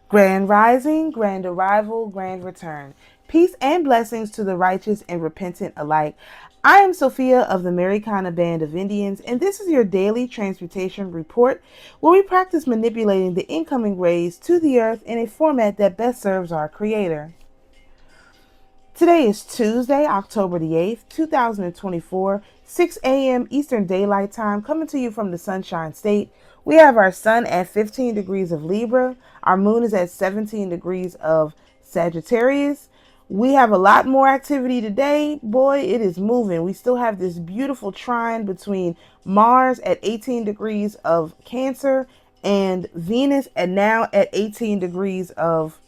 Grand rising, grand arrival, grand return. Peace and blessings to the righteous and repentant alike. I am Sophia of the Americana Band of Indians, and this is your daily transportation report where we practice manipulating the incoming rays to the earth in a format that best serves our Creator. Today is Tuesday, October the 8th, 2024, 6 a.m. Eastern Daylight Time, coming to you from the Sunshine State. We have our sun at 15 degrees of Libra. Our moon is at 17 degrees of Sagittarius. We have a lot more activity today. Boy, it is moving. We still have this beautiful trine between Mars at 18 degrees of Cancer and Venus at 18 degrees of,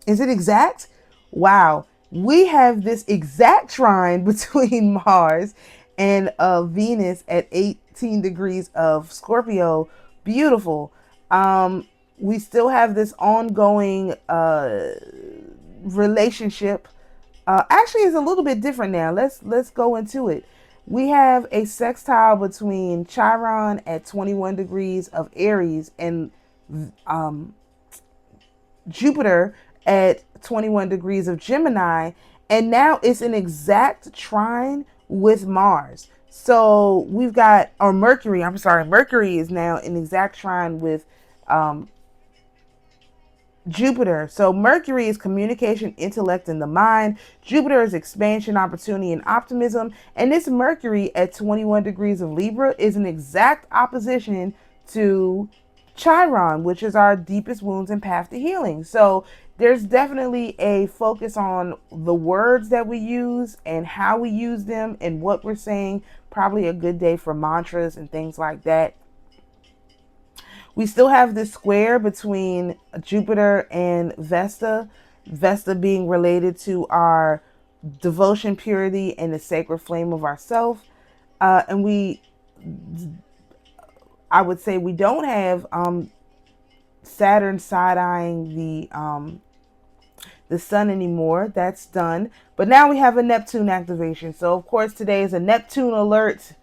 is it exact? Wow. We have this exact trine between Mars and Venus at 18 degrees of Scorpio. Beautiful. We still have this ongoing relationship. Actually, it's a little bit different now. Let's go into it. We have a sextile between Chiron at 21 degrees of Aries and um, Jupiter at 21 degrees of Gemini, and now it's an exact trine with Mars. So we've got, or Mercury, I'm sorry, Mercury is now an exact trine with um, Jupiter. So Mercury is communication, intellect, and the mind. Jupiter is expansion, opportunity, and optimism. And this Mercury at 21 degrees of Libra is an exact opposition to Chiron, which is our deepest wounds and path to healing. So there's definitely a focus on the words that we use and how we use them and what we're saying. Probably a good day for mantras and things like that. We still have this square between Jupiter and Vesta, Vesta being related to our devotion, purity, and the sacred flame of ourself. And I would say we don't have Saturn side eyeing the sun anymore. That's done. But now we have a Neptune activation. So of course today is a Neptune alert.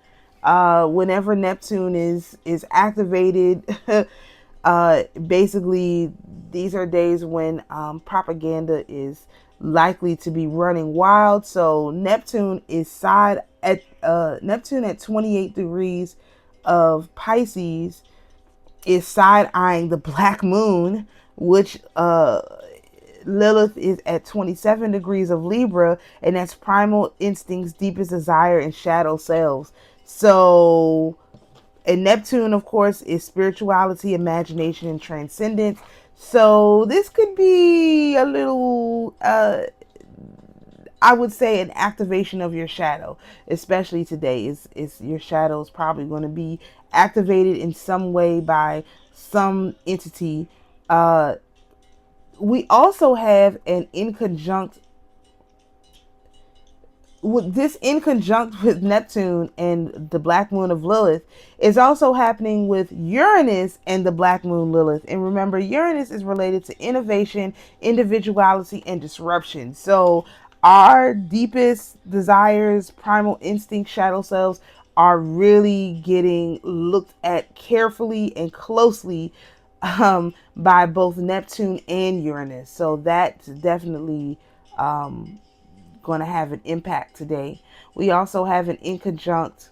Whenever Neptune is activated, basically these are days when propaganda is likely to be running wild. So Neptune at 28 degrees of Pisces is side eyeing the black moon, which Lilith is at 27 degrees of Libra, and that's primal instincts, deepest desire, and shadow selves. So, and Neptune, of course, is spirituality, imagination, and transcendence. So this could be a little, I would say, an activation of your shadow, especially today. Is your shadow is probably going to be activated in some way by some entity. We also have an in conjunct with this, in conjunct with Neptune and the black moon of Lilith, is also happening with Uranus and the black moon Lilith. And remember, Uranus is related to innovation, individuality, and disruption. So our deepest desires, primal instincts, shadow selves are really getting looked at carefully and closely by both Neptune and Uranus. So that's definitely going to have an impact today. We also have an in conjunct.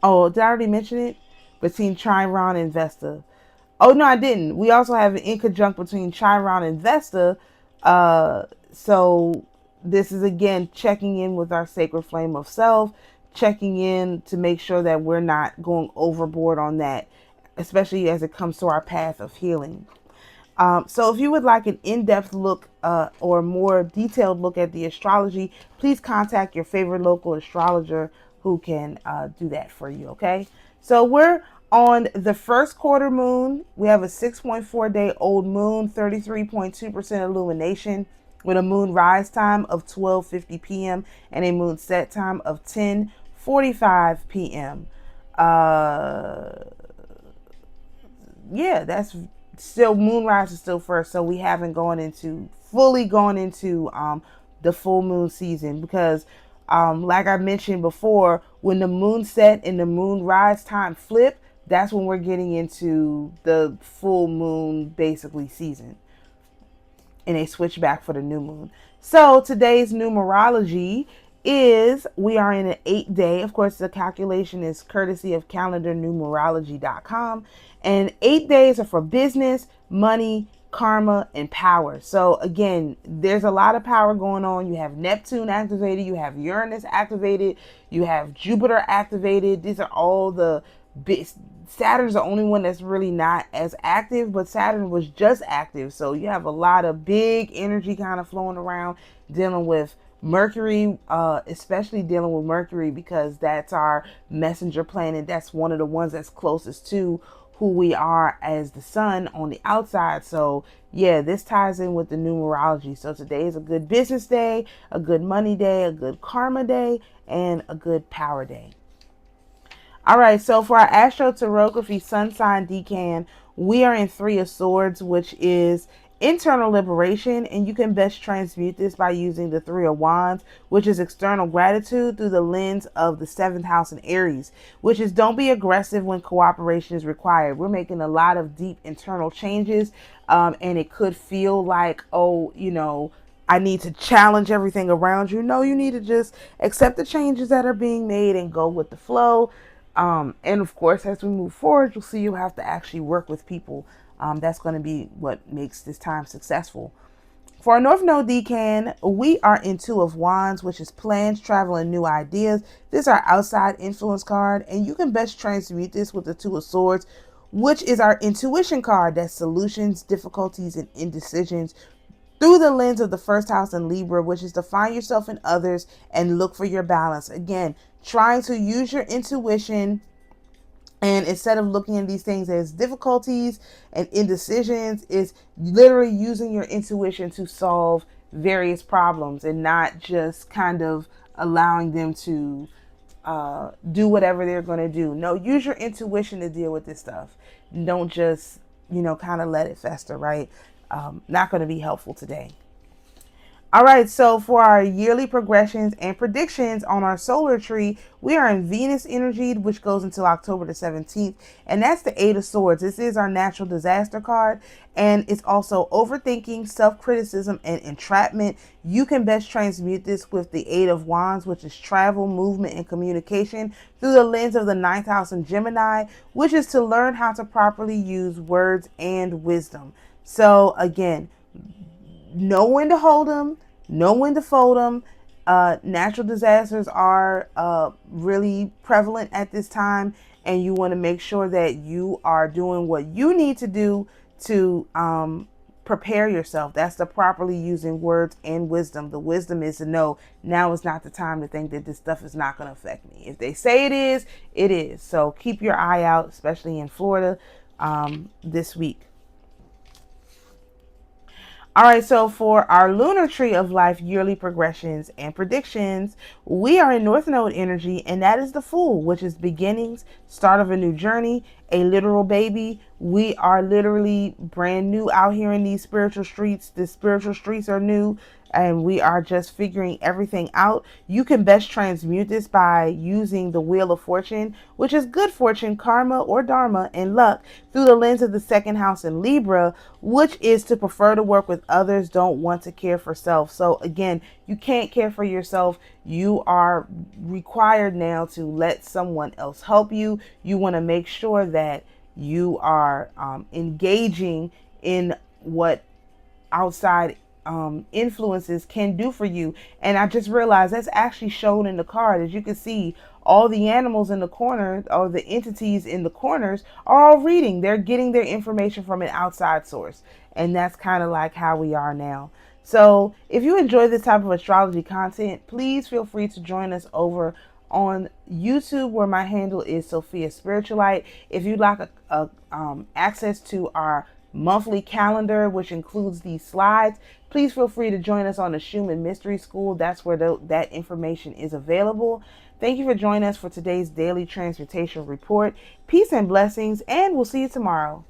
Oh, did I already mention it? Between Chiron and Vesta. Oh no, I didn't. We also have an in conjunct between Chiron and Vesta. So this is again checking in with our sacred flame of self, checking in to make sure that we're not going overboard on that, especially as it comes to our path of healing. So if you would like an in-depth look or more detailed look at the astrology, please contact your favorite local astrologer who can do that for you, okay? So we're on the first quarter moon. We have a 6.4 day old moon, 33.2% illumination, with a moon rise time of 12:50 p.m. and a moon set time of 10:45 p.m. Yeah, that's still, moonrise is still first, so we haven't fully gone into the full moon season, because like I mentioned before, when the moon set and the moon rise time flip, that's when we're getting into the full moon basically season, and they switch back for the new moon. So today's numerology is, we are in an 8 day. Of course, the calculation is courtesy of calendarnumerology.com. And 8 days are for business, money, karma, and power. So again, there's a lot of power going on. You have Neptune activated, you have Uranus activated, you have Jupiter activated. These are all the big. Saturn's the only one that's really not as active, but Saturn was just active. So you have a lot of big energy kind of flowing around, dealing with Mercury, especially dealing with Mercury because that's our messenger planet. That's one of the ones that's closest to who we are as the sun on the outside. So yeah, this ties in with the numerology. So today is a good business day, a good money day, a good karma day, and a good power day. All right, so for our astrotarography sun sign decan, we are in Three of Swords, which is internal liberation, and you can best transmute this by using the Three of Wands, which is external gratitude through the lens of the seventh house in Aries, which is don't be aggressive when cooperation is required. We're making a lot of deep internal changes, and it could feel like, oh, I need to challenge everything around you. No, you need to just accept the changes that are being made and go with the flow. And of course, as we move forward, you'll see you have to actually work with people. That's going to be what makes this time successful. For our North Node decan, we are in Two of Wands, which is plans, travel, and new ideas. This is our outside influence card, and you can best transmute this with the Two of Swords, which is our intuition card. That's solutions, difficulties, and indecisions through the lens of the first house in Libra, which is to find yourself in others and look for your balance. Again, trying to use your intuition, and instead of looking at these things as difficulties and indecisions, is literally using your intuition to solve various problems and not just kind of allowing them to do whatever they're going to do. No, use your intuition to deal with this stuff. Don't just, kind of let it fester, right? Not going to be helpful today. All right, so for our yearly progressions and predictions on our solar tree, we are in Venus energy, which goes until October the 17th, and that's the Eight of Swords. This is our natural disaster card, and it's also overthinking, self-criticism, and entrapment. You can best transmute this with the Eight of Wands, which is travel, movement, and communication through the lens of the ninth house in Gemini, which is to learn how to properly use words and wisdom. So again, know when to hold them, know when to fold them. Natural disasters are really prevalent at this time, and you want to make sure that you are doing what you need to do to prepare yourself. That's the properly using words and wisdom. The wisdom is to know now is not the time to think that this stuff is not going to affect me. If they say it is, it is. So keep your eye out, especially in Florida this week. All right, so for our lunar tree of life yearly progressions and predictions, we are in North Node energy, and that is the Fool, which is beginnings, start of a new journey, a literal baby. We are literally brand new out here in these spiritual streets. The spiritual streets are new, and we are just figuring everything out. You can best transmute this by using the Wheel of Fortune, which is good fortune, karma, or dharma, and luck through the lens of the second house in Libra, which is to prefer to work with others, don't want to care for self. So again, you can't care for yourself. You are required now to let someone else help you. You want to make sure that you are engaging in what outside influences can do for you. And I just realized that's actually shown in the card. As you can see, all the animals in the corner, or the entities in the corners, are all reading. They're getting their information from an outside source. And that's kind of like how we are now. So if you enjoy this type of astrology content, please feel free to join us over on YouTube, where my handle is Sophia Spiritualite. If you'd like access to our monthly calendar, which includes these slides, please feel free to join us on the Schumann Mystery School. That's where that information is available. Thank you for joining us for today's daily transportation report. Peace and blessings, and we'll see you tomorrow.